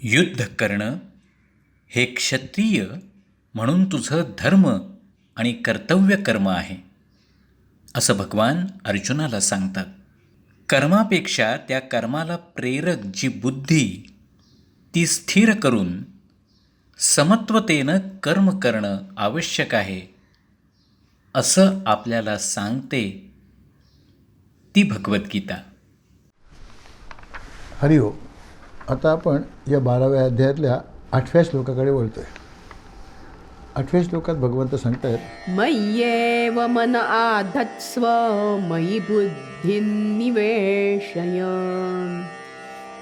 युद्ध करणं हे क्षत्रिय म्हणून तुझं धर्म आणि कर्तव्य कर्म आहे असं भगवान अर्जुनाला सांगतात. कर्मापेक्षा त्या कर्माला प्रेरक जी बुद्धी ती स्थिर करून समत्वतेनं कर्म करणं आवश्यक आहे असं आपल्याला सांगते ती भगवद्गीता. हरि ओम. आता आपण या 12व्या अध्यायातल्या 8व्या श्लोकाकडे वळतोय. 8व्या श्लोकात भगवंत सांगतायत, मय्येव मन आधत्स्व मयि बुद्धिं निवेशय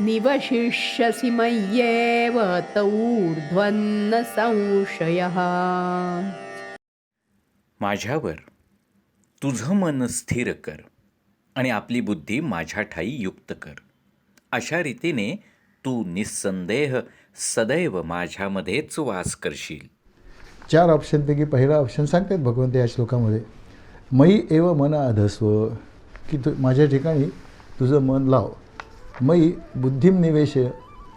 निवशिष्यसि मय्येव तौर्ध्वन्न संशयः. माझ्यावर तुझं मन स्थिर कर आणि आपली बुद्धी माझ्या ठायी युक्त कर. अशा रीतीने तू निस्संदेह सदैव माझ्यामध्येच वास करशील. 4 ऑप्शनपैकी पहिला ऑप्शन सांगतायत भगवंत या श्लोकामध्ये, मयी एव मन अधस्व, की तू माझ्या ठिकाणी तुझं मन लाव. मयी बुद्धिम निवेश,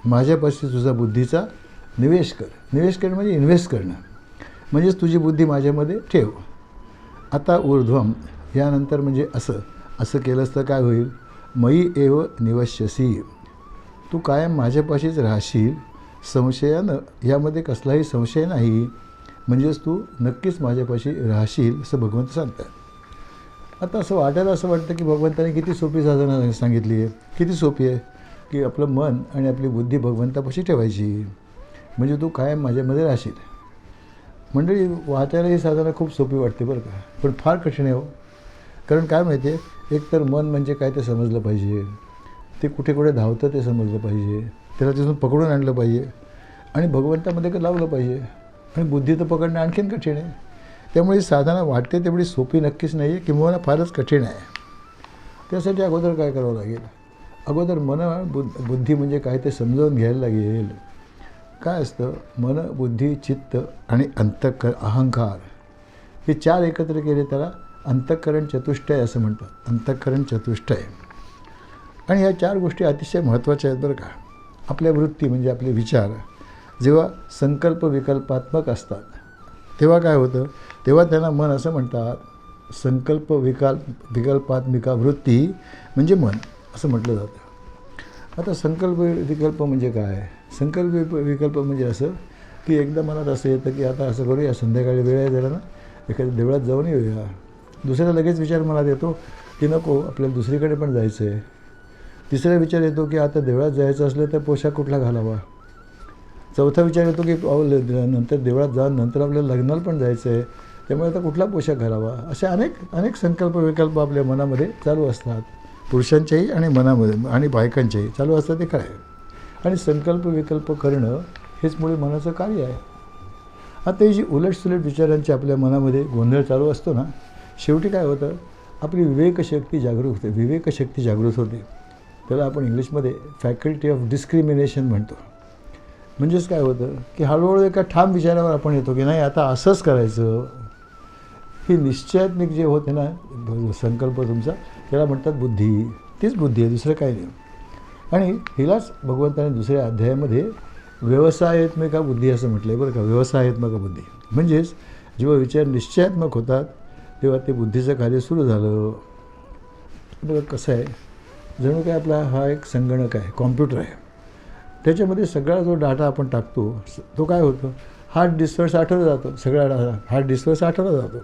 माझ्यापाशी तुझा बुद्धीचा निवेश कर. निवेश करणं म्हणजे इन्व्हेस्ट करणं, म्हणजेच तुझी बुद्धी माझ्यामध्ये ठेव. आता ऊर्ध्वम, यानंतर म्हणजे असं केलंस तर काय होईल, मयी एव निवश्यसी, तू कायम माझ्यापाशीच राहशील संशयानं, यामध्ये कसलाही संशय नाही, म्हणजेच तू नक्कीच माझ्यापाशी राहशील असं भगवंत सांगतात. आता असं वाटतं की भगवंताने किती सोपी साधना सांगितली आहे. किती सोपी आहे की आपलं मन आणि आपली बुद्धी भगवंतापाशी ठेवायची, म्हणजे तू कायम माझ्यामध्ये राहशील. मंडळी, वाचायला ही साधना खूप सोपी वाटते बरं का, पण फार कठीण आहे हो. कारण काय माहिती आहे, एक तर मन म्हणजे काय ते समजलं पाहिजे, ते कुठे कुठे धावतं ते समजलं पाहिजे, त्याला तिथून पकडून आणलं पाहिजे आणि भगवंतामध्ये लावलं पाहिजे. आणि बुद्धी तर पकडणं आणखीन कठीण आहे. त्यामुळे ही साधना वाटते तेवढी सोपी नक्कीच नाही आहे, किंवा फारच कठीण आहे. त्यासाठी अगोदर काय करावं लागेल, अगोदर बुद्धी म्हणजे काय ते समजावून घ्यायला लागेल. काय असतं, मन, बुद्धी, चित्त आणि अहंकार, हे 4 एकत्र केले त्याला अंतःकरण चतुष्टय असं म्हणतात. अंतःकरण चतुष्टय. आणि ह्या 4 गोष्टी अतिशय महत्त्वाच्या आहेत बरं का. आपल्या वृत्ती म्हणजे आपले विचार जेव्हा संकल्प विकल्पात्मक असतात तेव्हा काय होतं, तेव्हा त्यांना मन असं म्हणतात. संकल्प विकल्पात्मिका वृत्ती म्हणजे मन असं म्हटलं जातं. आता संकल्प विकल्प म्हणजे काय, संकल्प विकल्प म्हणजे असं की एकदा मनात असं येतं की आता असं करूया, संध्याकाळी वेळ आहे जरा ना, एखाद्या देवळात जाऊन येऊया. दुसऱ्या लगेच विचार मनात येतो की नको, आपल्याला दुसरीकडे पण जायचं आहे. तिसरा विचार येतो की आता देवळात जायचं असलं तर पोशाख कुठला घालावा. चौथा विचार येतो की नंतर देवळात जाऊन नंतर आपल्याला लग्नाला पण जायचं आहे, त्यामुळे आता कुठला पोशाख घालावा. असे अनेक संकल्प विकल्प आपल्या मनामध्ये चालू असतात. पुरुषांच्याही आणि मनामध्ये आणि बायकांच्याही चालू असतात. ते काय, आणि संकल्प विकल्प करणं हेच मुळे मनाचं कार्य आहे. आता ही जी उलटसुलट विचारांची आपल्या मनामध्ये गोंधळ चालू असतो ना, शेवटी काय होतं, आपली विवेकशक्ती जागृत होते. त्याला आपण इंग्लिशमध्ये फॅकल्टी ऑफ डिस्क्रिमिनेशन म्हणतो. म्हणजेच काय होतं की हळूहळू एका ठाम विचारावर आपण येतो की नाही आता असंच करायचं. ही निश्चयात्मिक जे होते ना संकल्प तुमचा, त्याला म्हणतात बुद्धी. तीच बुद्धी आहे, दुसरं काही नाही. आणि हिलाच भगवंताने दुसऱ्या अध्यायामध्ये व्यवसायात्मिका बुद्धी असं म्हटलं आहे बरं का. व्यवसायात्मक बुद्धी म्हणजेच जेव्हा विचार निश्चयात्मक होतात तेव्हा ते बुद्धीचं कार्य सुरू झालं. बघा कसं आहे, जणू काय आपला हा एक संगणक आहे, कॉम्प्युटर आहे. त्याच्यामध्ये सगळा जो डाटा आपण टाकतो तो काय होतं, हार्ड डिस्कवर साठवला जातो. सगळा हार्ड डिस्कवर साठवला जातो.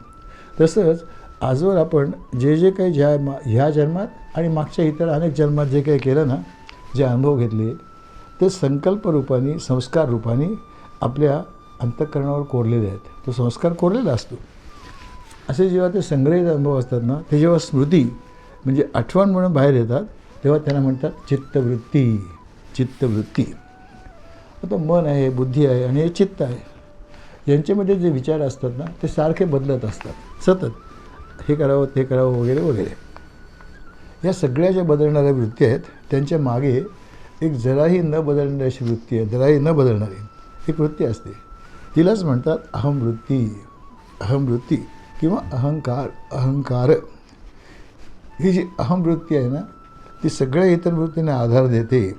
तसंच आजवर आपण जे काही ह्या जन्मात आणि मागच्या इतर अनेक जन्मात जे काही केलं ना, जे अनुभव घेतले ते संकल्प रूपाने, संस्कार रूपाने आपल्या अंतःकरणावर कोरलेले आहेत. तो संस्कार कोरलेला असतो. असे जेव्हा ते संग्रहित अनुभव असतात ना, ते जेव्हा स्मृती म्हणजे आठवण म्हणून बाहेर येतात तेव्हा त्यांना म्हणतात चित्तवृत्ती. आता मन आहे, बुद्धी आहे आणि हे चित्त आहे, यांच्यामध्ये जे विचार असतात ना ते सारखे बदलत असतात सतत. हे करावं, ते करावं, वगैरे वगैरे. या सगळ्या ज्या बदलणाऱ्या वृत्ती आहेत त्यांच्या मागे एक जराही न बदलणारी अशी वृत्ती आहे. जराही न बदलणारी एक वृत्ती असते. तिलाच म्हणतात अहमवृत्ती किंवा अहंकार. ही जी अहमवृत्ती आहे ना, ती सगळ्या इतर वृत्तींना आधार देते.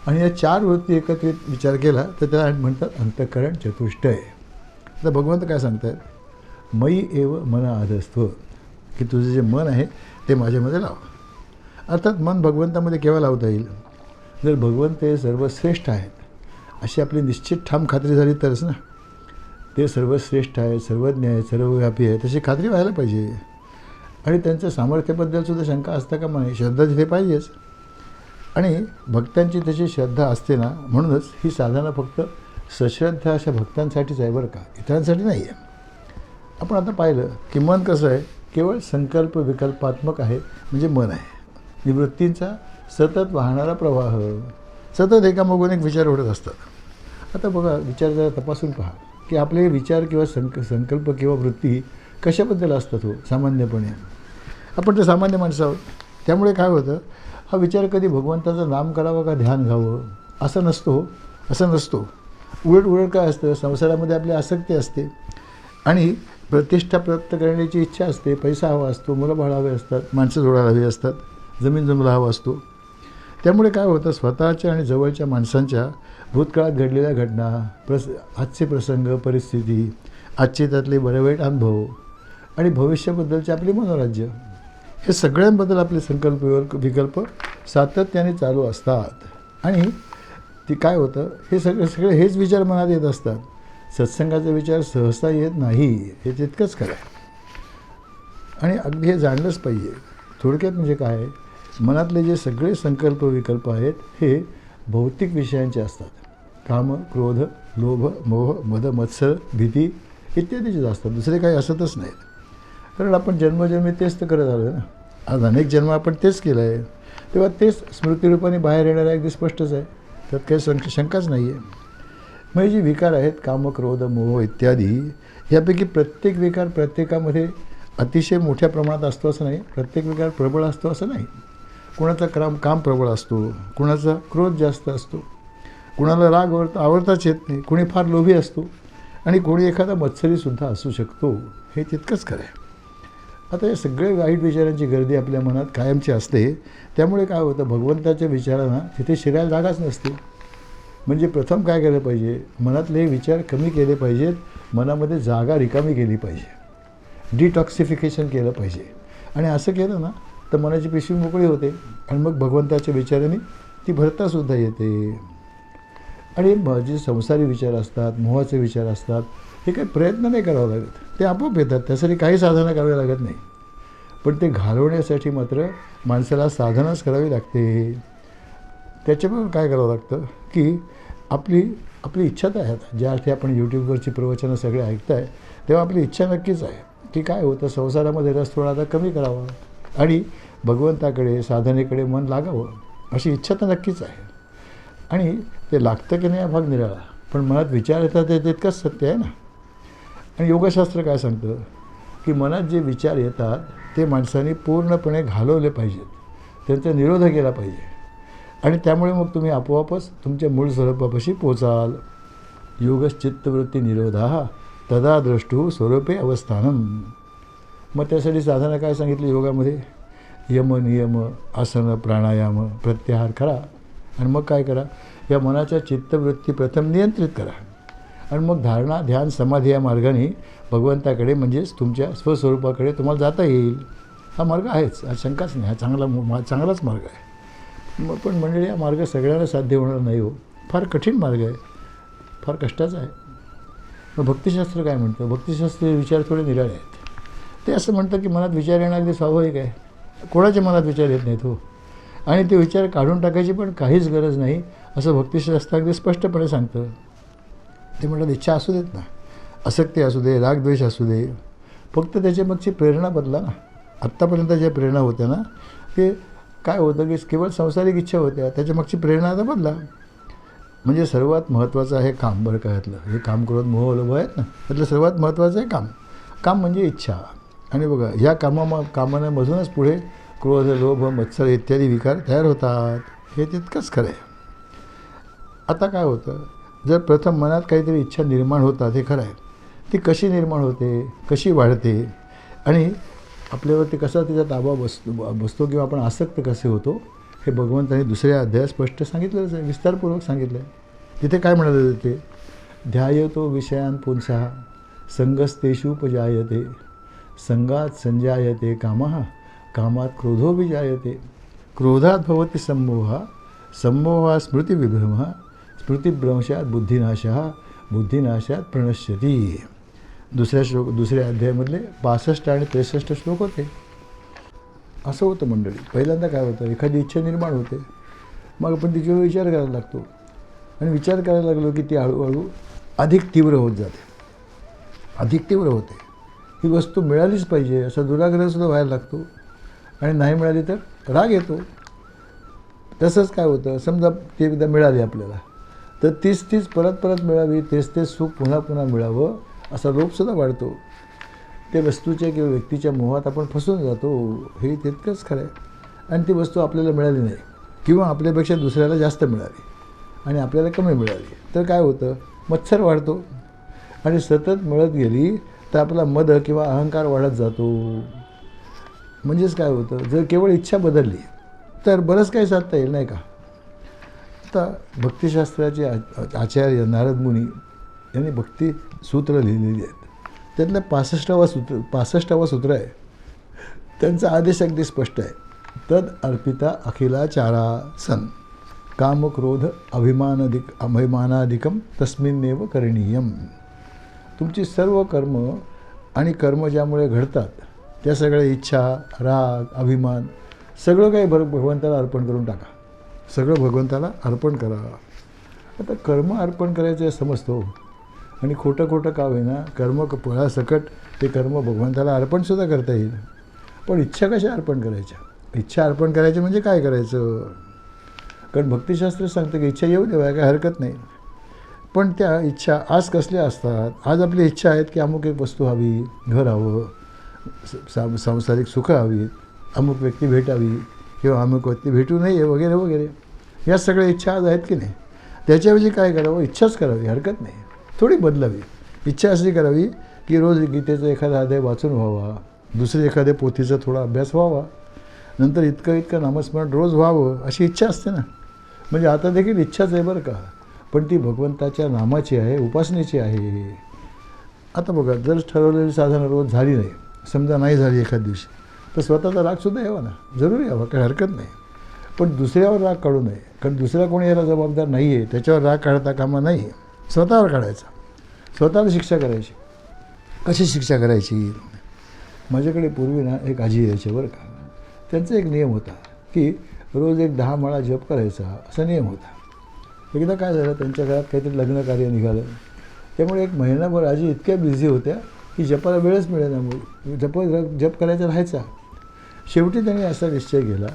आणि या 4 वृत्ती एकत्रित विचार केला तर त्याला म्हणतात अंतःकरण चतुष्टय. आता भगवंत काय सांगतात, मयी एव मन आधस्त्व, की तुझं जे मन आहे ते माझ्यामध्ये लाव. अर्थात मन भगवंतामध्ये केव्हा लावता येईल, जर भगवंत हे सर्वश्रेष्ठ आहेत अशी आपली निश्चित ठाम खात्री झाली तरच ना. ते सर्वश्रेष्ठ आहे, सर्वज्ञ आहे, सर्वव्यापी आहे, तशी खात्री व्हायला पाहिजे. आणि त्यांच्या सामर्थ्याबद्दलसुद्धा शंका असता कामा नये. श्रद्धा तिथे पाहिजेच. आणि भक्तांची तशी श्रद्धा असते ना, म्हणूनच ही साधना फक्त सश्रद्धा अशा भक्तांसाठीच आहे बरं का, इतरांसाठी नाही आहे. आपण आता पाहिलं की मन कसं आहे, केवळ संकल्प विकल्पात्मक आहे, म्हणजे मन आहे निवृत्तींचा सतत वाहणारा प्रवाह. सतत एकामागून एक विचार उडत असतात. आता बघा, विचार जरा तपासून पहा की आपले विचार किंवा संकल्प किंवा वृत्ती कशाबद्दल असतात हो सामान्यपणे. आपण तर सामान्य माणसं आहोत. त्यामुळे काय होतं, हा विचार कधी भगवंताचं नाम करावं का ध्यान घ्यावं असं नसतो हो, असं नसतो. उलट काय असतं, संसारामध्ये आपली आसक्ती असते आणि प्रतिष्ठा प्राप्त करण्याची इच्छा असते, पैसा हवा असतो, मुलं बाळ हवे असतात, माणसं जोडायला हवी असतात, जमीन जमला हवा असतो. त्यामुळे काय होतं, स्वतःच्या आणि जवळच्या माणसांच्या भूतकाळात घडलेल्या घटना, आजचे प्रसंग, परिस्थिती, आजचे त्यातले बरे वाईट अनुभव आणि भविष्याबद्दलचे आपले मनोराज्य, हे सगळ्यांबद्दल आपले संकल्प विकल्प सातत्याने चालू असतात. आणि ती काय होतं, हे सगळे हेच विचार मनात येत असतात. सत्संगाचा विचार सहसा येत नाही, हे तितकंच खरं आहे. आणि अगदी हे जाणलंच पाहिजे. थोडक्यात म्हणजे काय, मनातले जे सगळे संकल्प विकल्प आहेत हे भौतिक विषयांचे असतात. काम, क्रोध, लोभ, मोह, मद, मत्सर, भीती इत्यादीचेच असतात, दुसरे काही असतच नाहीत. कारण आपण जन्मजन्मी तेच तर करत आलो ना. आज अनेक जन्म आपण तेच केलं आहे, तेव्हा तेच स्मृतिरूपाने बाहेर येणारं अगदी स्पष्टच आहे, त्यात काही शंकाच नाही आहे. मग हे जे विकार आहेत, काम, क्रोध, मोह इत्यादी, यापैकी प्रत्येक विकार प्रत्येकामध्ये अतिशय मोठ्या प्रमाणात असतो असं नाही, प्रत्येक विकार प्रबळ असतो असं नाही. कुणाचा काम प्रबळ असतो, कुणाचा क्रोध जास्त असतो, कुणाला राग आवडताच येत नाही, कोणी फार लोभी असतो आणि कोणी एखादा मत्सरीसुद्धा असू शकतो, हे तितकंच खरं आहे. आता हे सगळे वाईट विचारांची गर्दी आपल्या मनात कायमची असते. त्यामुळे काय होतं, भगवंताच्या विचारांना तिथे शिरायला जागाच नसते. म्हणजे प्रथम काय केलं पाहिजे, मनातले विचार कमी केले पाहिजेत, मनामध्ये जागा रिकामी केली पाहिजे, डिटॉक्सिफिकेशन केलं पाहिजे. आणि असं केलं ना तर मनाची पिशवी मोकळी होते आणि मग भगवंताच्या विचारांनी ती भरतासुद्धा येते. आणि जे संसारी विचार असतात, मोहाचे विचार असतात, हे काही प्रयत्न नाही करावा लागत, ते आपोआप येतात. त्यासाठी काही साधना करावी लागत नाही. पण ते घालवण्यासाठी मात्र माणसाला साधनाच करावी लागते. त्याच्यामुळे काय करावं लागतं की आपली इच्छा तर आहे. आता ज्या अर्थी आपण यूट्यूबवरची प्रवचनं सगळे ऐकताय, तेव्हा आपली इच्छा नक्कीच आहे की काय होतं, संसारामध्ये रस थोडा आता कमी करावा आणि भगवंताकडे, साधनेकडे मन लागावं, अशी इच्छा तर नक्कीच आहे. आणि ते लागतं की नाही हा भाग निराळा, पण मनात विचार येतात ते तितकंच सत्य आहे ना. आणि योगशास्त्र काय सांगतं की मनात जे विचार येतात ते माणसाने पूर्णपणे घालवले पाहिजेत, त्यांचा निरोध केला पाहिजे. आणि त्यामुळे मग तुम्ही आपोआपच तुमच्या मूळ स्वरूपापाशी पोचाल. योगश्चित्तवृत्ती निरोधा तदा द्रष्टू स्वरूपे अवस्थानम. मग त्यासाठी साधना काय सांगितली योगामध्ये, यम, नियम, आसन, प्राणायाम, प्रत्याहार करा. आणि मग काय करा, या मनाच्या चित्तवृत्ती प्रथम नियंत्रित करा. आणि मग धारणा, ध्यान, समाधी या मार्गाने भगवंताकडे म्हणजेच तुमच्या स्वस्वरूपाकडे तुम्हाला जाता येईल. हा मार्ग आहेच, हा शंकाच नाही, हा चांगलाच मार्ग आहे. मग पण मंडळी, हा मार्ग सगळ्यांना साध्य होणार नाही हो, फार कठीण मार्ग आहे, फार कष्टाचा आहे. मग भक्तिशास्त्र काय म्हणतं, भक्तिशास्त्र विचार थोडे निराळे आहेत. ते असं म्हणतं की मनात विचार येणं अगदी स्वाभाविक आहे, कोणाच्या मनात विचार येत नाहीत हो, आणि ते विचार काढून टाकायची पण काहीच गरज नाही, असं भक्तिशास्त्र अगदी स्पष्टपणे सांगतं. ते म्हणतात इच्छा असू देत ना, आसक्ती असू दे, रागद्वेष असू दे, फक्त त्याच्यामागची प्रेरणा बदला ना. आत्तापर्यंत ज्या प्रेरणा होत्या ना, ते काय होतं की केवळ सांसारिक इच्छा होत्या, त्याच्यामागची प्रेरणा आता बदला. म्हणजे सर्वात महत्त्वाचं आहे काम, बरं का यातलं, हे काम, क्रोध, मोह, लोभ आहेत ना, त्यातलं सर्वात महत्त्वाचं आहे काम म्हणजे इच्छा. आणि बघा, ह्या कामामधूनच पुढे क्रोध, लोभ, मत्सर इत्यादी विकार तयार होतात, हे तितकंच खरं आहे. आता काय होतं, जर प्रथम मनात काहीतरी इच्छा निर्माण होतात, हे खरं आहे, ती कशी निर्माण होते, कशी वाढते आणि आपल्यावरती कसा तिचा ताबा बसतो किंवा आपण आसक्त कसे होतो, हे भगवंतांनी दुसऱ्या अध्यायात स्पष्ट सांगितलेलंच आहे, विस्तारपूर्वक सांगितलं आहे. तिथे काय म्हणाले ते, ध्यायतो विषयान पुंसः संगस्तेषुपजायते संगात संजायते कामः कामात क्रोधो विजायते क्रोधात भवति सम्मोहः सम्मोहात् स्मृतिविभ्रमः स्मृतिभ्रंशात बुद्धिनाशः बुद्धिनाशात प्रणश्यती. दुसऱ्या अध्यायामधले 62 आणि 63 श्लोक होते. असं होतं मंडळी. पहिल्यांदा काय होतं, एखादी इच्छा निर्माण होते, मग आपण तिच्यावर विचार करायला लागतो आणि विचार करायला लागलो की ती हळूहळू अधिक तीव्र होत जाते, अधिक तीव्र होते. ही वस्तू मिळालीच पाहिजे असा दुराग्रहसुद्धा व्हायला लागतो आणि नाही मिळाली तर राग येतो. तसंच काय होतं, समजा ती एकदा मिळाली आपल्याला, तर तीच परत मिळावी, तेच सुख पुन्हा पुन्हा मिळावं असा लोभसुद्धा वाढतो. त्या वस्तूच्या किंवा व्यक्तीच्या मोहात आपण फसून जातो, हे तितकंच खरं आहे. आणि ती वस्तू आपल्याला मिळाली नाही किंवा आपल्यापेक्षा दुसऱ्याला जास्त मिळाली आणि आपल्याला कमी मिळाली, तर काय होतं, मत्सर वाढतो आणि सतत मिळत गेली तर आपला मद किंवा अहंकार वाढत जातो. म्हणजेच काय होतं, जर केवळ इच्छा बदलली तर बरंच काही साधता येईल, नाही का. आता भक्तिशास्त्राचे आचार्य नारद मुनी यांनी भक्ती सूत्र लिहिलेली आहेत. त्यातलं 65वं सूत्र आहे. त्यांचा आदेश अगदी स्पष्ट आहे. तद अर्पिता अखिलाचारा सन कामक्रोध अभिमानाधिकम तस्मिन्नेव करणीयम. तुमची सर्व कर्म आणि कर्म ज्यामुळे घडतात त्या सगळ्या इच्छा, राग, अभिमान सगळं काही भगवंताला अर्पण करून टाका. सगळं भगवंताला अर्पण करा. आता कर्म अर्पण करायचं समजतो आणि खोटं का होईना कर्म फळासकट ते कर्म भगवंताला अर्पणसुद्धा करता येईल. पण इच्छा कशा अर्पण करायच्या, इच्छा अर्पण करायची म्हणजे काय करायचं. कारण भक्तिशास्त्र सांगतं की इच्छा येऊ देवा, काय हरकत नाही. पण त्या इच्छा आज कसल्या असतात. आज आपली इच्छा आहेत की अमुक एक वस्तू हवी, घर हवं, सांसारिक सुखं हवीत, अमुक व्यक्ती भेटावी किंवा अमुक व्यक्ती भेटू नये वगैरे वगैरे. या सगळ्या इच्छा आज आहेत की नाही. त्याच्याऐवजी काय करावं, इच्छाच करावी, हरकत नाही, थोडी बदलावी. इच्छा अशी करावी की रोज गीतेचा एखादा अध्याय वाचून व्हावा, दुसरे एखाद्या पोथीचा थोडा अभ्यास व्हावा, नंतर इतकं नामस्मरण रोज व्हावं अशी इच्छा असते ना. म्हणजे आता देखील इच्छाच आहे बरं का, पण ती भगवंताच्या नामाची आहे, उपासनेची आहे. आता बघा, जर ठरवलेली साधना रोज झाली नाही, समजा नाही झाली एखाद दिवशी, तर स्वतःचा रागसुद्धा यावा ना, जरूर यावा, काही हरकत नाही. पण दुसऱ्यावर राग काढू नये, कारण दुसरा कोणी याला जबाबदार नाही आहे, त्याच्यावर राग काढता कामा नाही. स्वतःवर काढायचा, स्वतःला शिक्षा करायची. कशी शिक्षा करायची. माझ्याकडे पूर्वी ना एक आजी यायचे बरं का. त्यांचा एक नियम होता की रोज एक 10 माळा जप करायचा, असा नियम होता. एकदा काय झालं, त्यांच्या घरात काहीतरी लग्न कार्य निघालं, त्यामुळे एक महिनाभर आजी इतक्या बिझी होत्या की जपाला वेळच मिळेनामुळे जप करायचा राहायचा. शेवटी त्यांनी असा निश्चय केला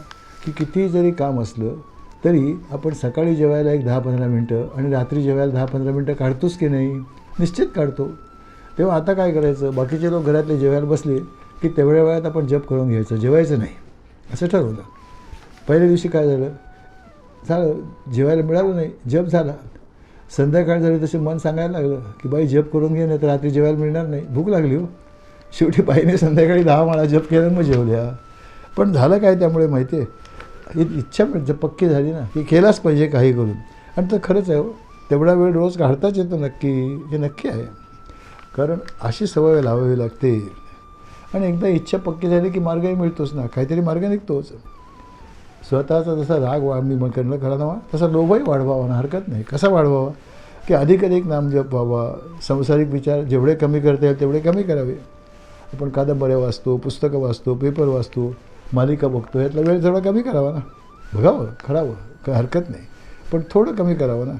की कितीही जरी काम असलं तरी आपण सकाळी जेवायला एक 10-15 मिनटं आणि रात्री जेवायला 10-15 मिनटं काढतोच की नाही, निश्चित काढतो. तेव्हा आता काय करायचं, बाकीचे लोक घरातले जेवायला बसले की तेवढ्या वेळात आपण जप करून घ्यायचं, जेवायचं नाही, असं ठरवलं. पहिल्या दिवशी काय झालं, जेवायला मिळालं नाही, जप झाला. संध्याकाळ झाली तसे मन सांगायला लागलं की बाई जप करून घे, नाही तर रात्री जेवायला मिळणार नाही, भूक लागली हो. शेवटी बाईने संध्याकाळी 10 माळा जप केल्या, मग जेवल्या. पण झालं काय त्यामुळे माहिती आहे, इच्छा म्हणजे पक्की झाली ना की केलाच पाहिजे काही करून. आणि तर खरंच आहे हो, तेवढा वेळ रोज काढताच येतो नक्की, हे नक्की आहे. कारण अशी सवय लावावी लागते. आणि एकदा इच्छा पक्की झाली की मार्गही मिळतोच ना, काहीतरी मार्ग निघतोच. स्वतःचा जसा राग मी करणं करावा तसा लोभही वाढवावा ना, हरकत नाही. कसा वाढवावा की अधिक नामजप व्हावा, सांसारिक विचार जेवढे कमी करता येईल तेवढे कमी करावे. आपण कादंबऱ्या वाचतो, पुस्तकं वाचतो, पेपर वाचतो, मालिका बघतो, यातला वेळ थोडा कमी करावा ना, बघावं, खरावं, काय हरकत नाही, पण थोडं कमी करावं ना.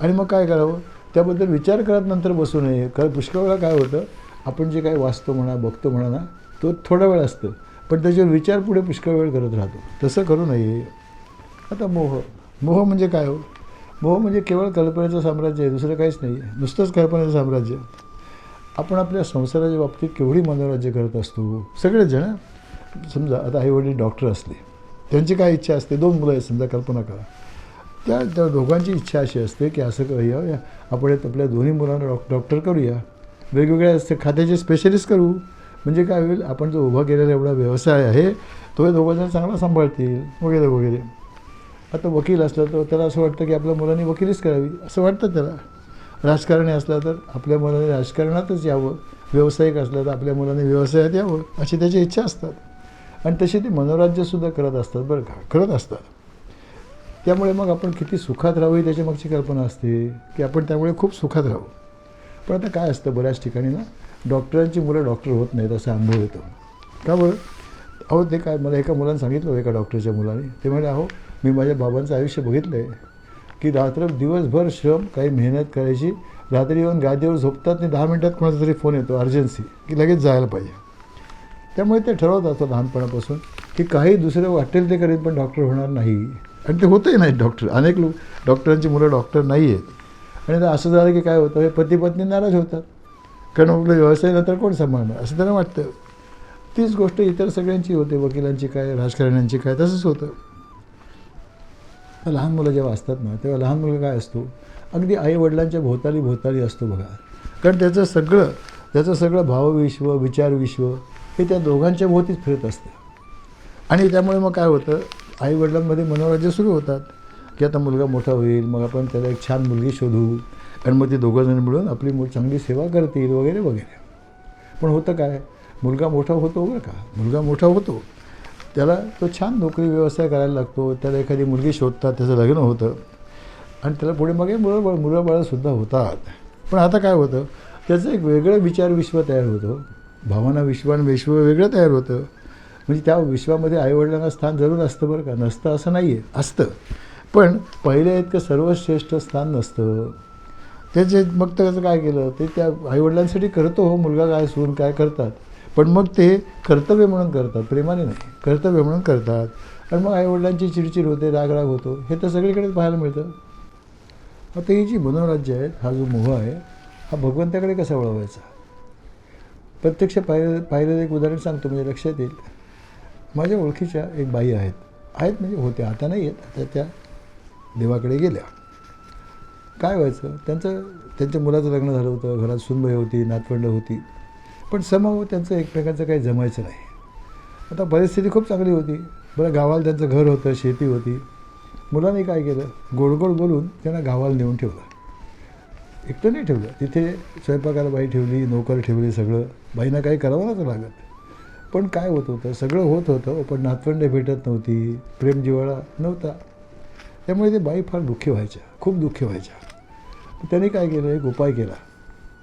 आणि मग काय करावं, त्याबद्दल विचार करत नंतर बसू नये. कारण पुष्कळ वेळा काय होतं, आपण जे काही वाचतो म्हणा, बघतो म्हणा ना, तो थोडा वेळ असतं, पण त्याच्यावर विचार पुढे पुष्कळ वेळ करत राहतो. तसं करू नये. आता मोह म्हणजे काय हो, मोह म्हणजे केवळ कल्पनेचं साम्राज्य आहे, दुसरं काहीच नाही आहे, नुसतंच कल्पनेचं साम्राज्य. आपण आपल्या संसाराच्या बाबतीत केवढी मनोराज्य करत असतो सगळेजण. समजा आता आईवडील डॉक्टर असले, त्यांची काय इच्छा असते, 2 मुलं आहेत समजा, कल्पना करा. त्या दोघांची इच्छा अशी असते की असं करूया, आपण आपल्या दोन्ही मुलांना डॉक्टर करूया, वेगवेगळ्या खात्याचे स्पेशलिस्ट करू. म्हणजे काय होईल, आपण जो उभा केलेला एवढा व्यवसाय आहे तो हे दोघंजण चांगला सांभाळतील वगैरे वगैरे. आता वकील असला तर त्याला असं वाटतं की आपल्या मुलांनी वकिलीच करावी असं वाटतं त्याला. राजकारणी असला तर आपल्या मुलाने राजकारणातच यावं. व्यावसायिक असला तर आपल्या मुलाने व्यवसायात यावं अशी त्याची इच्छा असतात. आणि तशी ते मनोराज्यसुद्धा करत असतात बरं का, करत असतात. त्यामुळे मग आपण किती सुखात राहावी त्याची मागची कल्पना असते की आपण त्यामुळे खूप सुखात राहू. पण आता काय असतं बऱ्याच ठिकाणी ना, डॉक्टरांची मुलं डॉक्टर होत नाहीत असा अनुभव येतो. का बरं? अहो ते काय, मला एका मुलानं सांगितलं, एका डॉक्टरच्या मुलाने, ते म्हणे अहो मी माझ्या बाबांचं आयुष्य बघितलं आहे की दिवसभर श्रम, काही मेहनत करायची, रात्री येऊन गादीवर झोपतात आणि 10 मिनिटात कोणाचा तरी फोन येतो अर्जन्सी की लगेच जायला पाहिजे. त्यामुळे ते ठरवत असतो लहानपणापासून की काही दुसरं वाटेल ते करेल पण डॉक्टर होणार नाही. आणि ते होतही नाहीत डॉक्टर. अनेक डॉक्टरांची मुलं डॉक्टर नाही आहेत. आणि आता असं झालं की काय होतं, हे पती पत्नी नाराज होतात कारण आपलं व्यवसाय नंतर कोण सांभाळणार असं त्यांना वाटतं. तीच गोष्ट इतर सगळ्यांची होते, वकिलांची काय, राजकारण्यांची काय, तसंच होतं. लहान मुलं जेव्हा असतात ना तेव्हा लहान मुलगा काय असतो, अगदी आईवडिलांच्या भोवताली असतो बघा. कारण त्याचं सगळं भावविश्व, विचारविश्व हे त्या दोघांच्या भोवतीच फिरत असतं. आणि त्यामुळे मग काय होतं, आईवडिलांमध्ये मनोराज्य सुरू होतात की आता मुलगा मोठा होईल, मग आपण त्याला एक छान मुलगी शोधू आणि मग ते दोघंजण मिळून आपली चांगली सेवा करतील वगैरे वगैरे. पण होतं काय, मुलगा मोठा होतो बरं का, मुलगा मोठा होतो, त्याला तो छान नोकरी व्यवसाय करायला लागतो, त्याला एखादी मुलगी शोधतात, त्याचं लग्न होतं आणि त्याला पुढे मग मुलं-बाळंसुद्धा होतात. पण आता काय होतं, त्याचं एक वेगळं विचारविश्व तयार होतं, भावना विश्व आणि विश्व वेगळं तयार होतं. म्हणजे त्या विश्वामध्ये आईवडिलांना स्थान जरूर असतं बरं का, नसतं असं नाही आहे, असतं. पण पहिल्या इतकं सर्वश्रेष्ठ स्थान नसतं. मग त्याचं काय केलं, ते त्या आईवडिलांसाठी करतो हो, मुलगा काय सून काय करतात, पण मग ते कर्तव्य म्हणून करतात, प्रेमाने नाही, कर्तव्य म्हणून करतात. आणि मग आईवडिलांची चिडचिड होते, रागराग होतो, हे तर सगळीकडेच पाहायला मिळतं. आता ही जी मनोराज्य आहेत, हा जो मोह आहे, हा भगवंताकडे कसा वळवायचा. प्रत्यक्ष पाहिलेलं एक उदाहरण सांगतो म्हणजे लक्षात येईल. माझ्या ओळखीच्या एक बाई आहेत म्हणजे होत्या, आता नाही आहेत, आता त्या देवाकडे गेल्या. काय व्हायचं, त्यांच्या मुलाचं लग्न झालं होतं, घरात सुनबाई होती, नातवंड होती, पण समभाव त्यांचं एकमेकांचं काही जमायचं नाही. आता परिस्थिती खूप चांगली होती बरं, गावाला त्यांचं घर होतं, शेती होती. मुलांनी काय केलं, गोड बोलून त्यांना गावाला नेऊन ठेवलं. एकटं नाही ठेवलं, तिथे स्वयंपाकाला बाई ठेवली, नोकर ठेवली, सगळं. बाईंना काही करावं नव्हतं लागत. पण काय होत होतं, सगळं होत होतं, पण नातवंडे भेटत नव्हती, प्रेम जिव्हाळा नव्हता. त्यामुळे ते बाई फार दुःखी व्हायच्या, खूप दुःखी व्हायच्या. त्यांनी काय केलं, एक उपाय केला.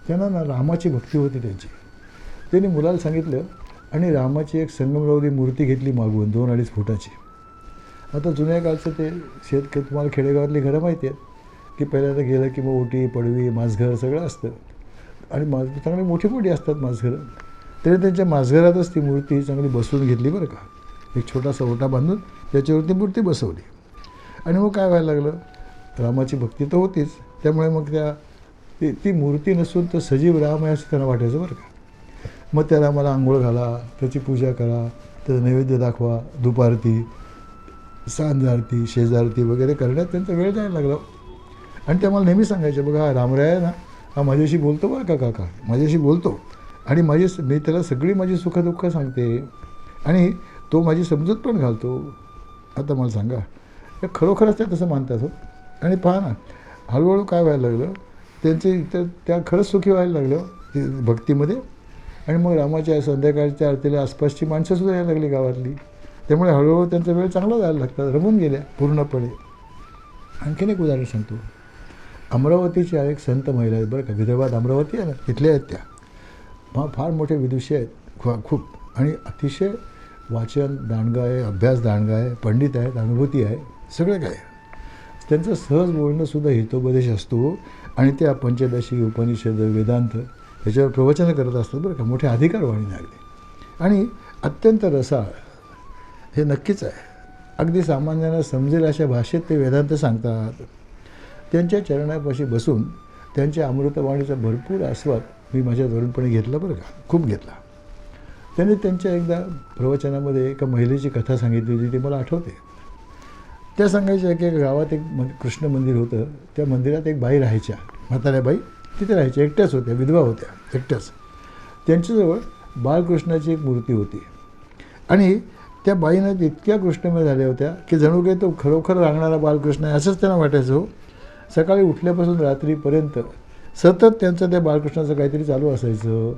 त्यांना ना रामाची भक्ती होती त्यांची. त्यांनी मुलाला सांगितलं आणि रामाची एक संगमरवरी मूर्ती घेतली मागवून 2-2.5 फुटाची. आता जुन्या काळचं ते तुम्हाला खेडेगावातली घरं माहिती आहेत की पहिल्यांदा गेलं की मग ओटी, पडवी, माजघर सगळं असतं. आणि चांगली मोठी असतात माजघरं. तरी त्यांच्या माजघरातच ती मूर्ती चांगली बसवून घेतली बरं का. एक छोटासा ओटा बांधून त्याच्यावरती मूर्ती बसवली. आणि मग काय व्हायला लागलं, रामाची भक्ती तर होतीच, त्यामुळे मग ती मूर्ती नसून तर सजीव राम आहे असं त्यांना वाटायचं बरं का. मग त्या रामाला आंघोळ घाला, त्याची पूजा करा, त्याचा नैवेद्य दाखवा, धूपारती, सांज आरती, शेजारती वगैरे करण्यात त्यांचा वेळ जायला लागला. आणि ते मला नेहमी सांगायचे, बघा हा रामराय आहे ना, हा माझ्याशी बोलतो बरं का काका, माझ्याशी बोलतो. आणि मी त्याला सगळी माझी सुखदुःख सांगते आणि तो माझी समजूत पण घालतो. आता मला सांगा, हे खरोखरच त्या तसं मानतात हो. आणि पहा ना, हळूहळू काय व्हायला लागलं, त्या खरंच सुखी व्हायला लागलं ते भक्तीमध्ये. आणि मग रामाच्या संध्याकाळच्या आरतीला आसपासची माणसंसुद्धा यायला लागली गावातली. त्यामुळे हळूहळू त्यांचा वेळ चांगला जायला लागतात, रमून गेल्या पूर्णपणे. आणखीन एक उदाहरण सांगतो. अमरावतीच्या एक संत महिला आहेत बरं का, विदर्भात अमरावती आहे ना, तिथल्या आहेत त्या. फार मोठे विदुषी आहेत खूप, आणि अतिशय वाचन दांडगा आहे, अभ्यास दांडगा आहे, पंडित आहेत, अनुभूती आहे, सगळं काय. त्यांचं सहज बोलणंसुद्धा हितोपदेश असतो. आणि त्या पंचदशी, उपनिषद, वेदांत याच्यावर प्रवचनं करत असतात बरं का, मोठे अधिकार वाणी लागले. आणि अत्यंत रसाळ, हे नक्कीच आहे. अगदी सामान्यांना समजेल अशा भाषेत ते वेदांत सांगतात. त्यांच्या चरणापाशी बसून त्यांच्या अमृतवाणीचा भरपूर आस्वाद मी माझ्या तरुणपणी घेतला बरं का, खूप घेतला. त्यांनी त्यांच्या एकदा प्रवचनामध्ये एका महिलेची कथा सांगितली होती, ती मला आठवते. त्या सांगायच्या की गावात एक कृष्ण मंदिर होतं, त्या मंदिरात एक बाई राहायच्या, म्हाताऱ्या बाई तिथे राहायच्या, एकट्याच होत्या, विधवा होत्या, एकट्याच. त्यांच्याजवळ बाळकृष्णाची एक मूर्ती होती. आणि त्या बाईनं इतक्या कृष्णमय झाल्या होत्या की जणू काही तो खरोखर रांगणारा बालकृष्ण आहे असंच त्यांना वाटायचं हो. सकाळी उठल्यापासून रात्रीपर्यंत सतत त्यांचं त्या बालकृष्णाचं काहीतरी चालू असायचं.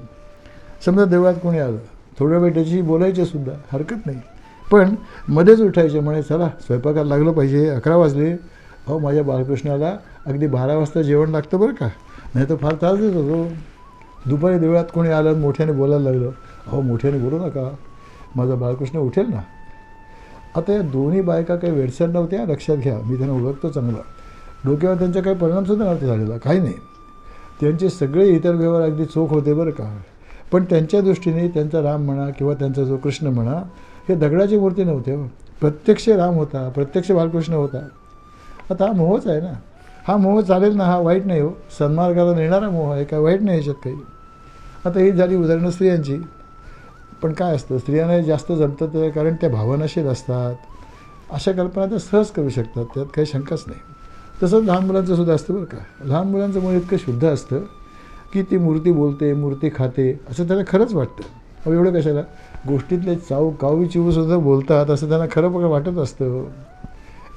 समजा देवळात कोणी आलं, थोड्या वेळ त्याच्याशी बोलायचे सुद्धा, हरकत नाही, पण मध्येच उठायचे, म्हणे चला स्वयंपाकाला लागलं पाहिजे, 11 वाजले. अहो माझ्या बालकृष्णाला अगदी 12 वाजता जेवण लागतं बरं का, नाही तर फार त्रास देत होतो. दुपारी देवळात कोणी आलं मोठ्याने बोलायला लागलं, अहो मोठ्याने बोलू नका, माझा बालकृष्ण उठेल ना. आता या दोन्ही बायका काही वेडसर नव्हत्या, लक्षात घ्या, मी त्यांना ओळखतो चांगला. डोक्यावर त्यांचा काही परिणामसुद्धा नव्हता झालेला, काही नाही. त्यांचे सगळे इतर व्यवहार अगदी चोख होते बरं का. पण त्यांच्या दृष्टीने त्यांचा राम म्हणा किंवा त्यांचा जो कृष्ण म्हणा, हे दगडाची मूर्ती नव्हते हो. प्रत्यक्ष राम होता, प्रत्यक्ष बालकृष्ण होता. आता हा मोहच आहे ना, हा मोह चालेल ना, हा वाईट नाही हो, सन्मार्गाला नेणारा मोह आहे, काय वाईट नाही याच्यात काही. आता ही झाली उदाहरणं स्त्रियांची. पण काय असतं, स्त्रियांना जास्त जमतं ते कारण त्या भावनाशील असतात, अशा कल्पना त्या सहज करू शकतात, त्यात काही शंकाच नाही. तसंच लहान मुलांचं सुद्धा असतं बरं का. लहान मुलांचं मन इतकं शुद्ध असतं की ती मूर्ती बोलते, मूर्ती खाते असं त्यांना खरंच वाटतं. अहो एवढं कशाला, गोष्टीतले कावी चिवूसुद्धा बोलतात असं त्यांना खरं बघा वाटत असतं.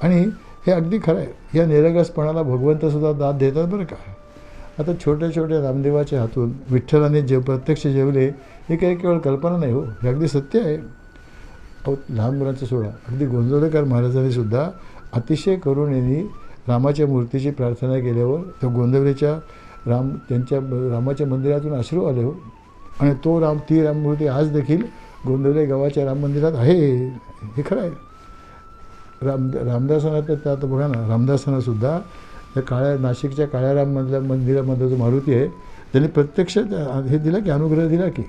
आणि हे अगदी खरं आहे, या निरगसपणाला भगवंतसुद्धा दाद देतात बरं का. आता छोट्या छोट्या रामदेवाच्या हातून विठ्ठलाने प्रत्यक्ष जेवले, हे काही केवळ कल्पना नाही हो, हे अगदी सत्य आहे. अहो लहान मुलांचं सोडा, अगदी गोंदवलेकर महाराजांनी सुद्धा अतिशय करुणेने रामाच्या मूर्तीची प्रार्थना केल्यावर त्या गोंदवलेच्या त्यांच्या रामाच्या मंदिरातून अश्रू आले हो. आणि ती राममूर्ती आज देखील गोंदवले गावाच्या राम मंदिरात आहे, हे खरं आहे. रामदासांना तर आता बघा ना, रामदासांनासुद्धा त्या नाशिकच्या काळ्याराममधल्या मंदिरामधला जो मारुती आहे त्यांनी प्रत्यक्ष हे दिला की अनुग्रह दिला की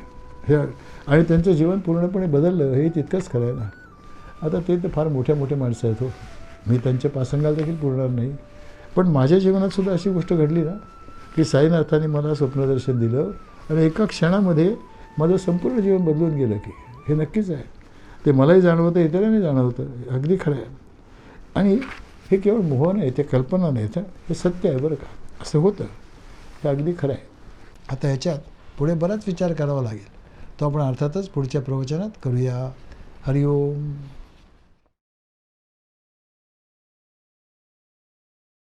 हे, आणि त्यांचं जीवन पूर्णपणे बदललं, हे तितकंच खरं आहे ना. आता ते तर फार मोठ्या मोठ्या माणसं आहेत हो, मी त्यांच्या प्रसंगाला देखील पुरणार नाही. पण माझ्या जीवनातसुद्धा अशी गोष्ट घडली ना की साईनाथांनी मला स्वप्नदर्शन दिलं आणि एका क्षणामध्ये माझं संपूर्ण जीवन बदलून गेलं की हे नक्कीच आहे. ते मलाही जाणवतं, इतरांनी जाणवतं, अगदी खरं आहे. आणि हे केवळ मोह नाही, ते कल्पना नाही, तर हे सत्य आहे बरं का, असं होतं, हे अगदी खरं आहे. आता ह्याच्यात पुढे बराच विचार करावा लागेल, तो आपण अर्थातच पुढच्या प्रवचनात करूया. हरिओम.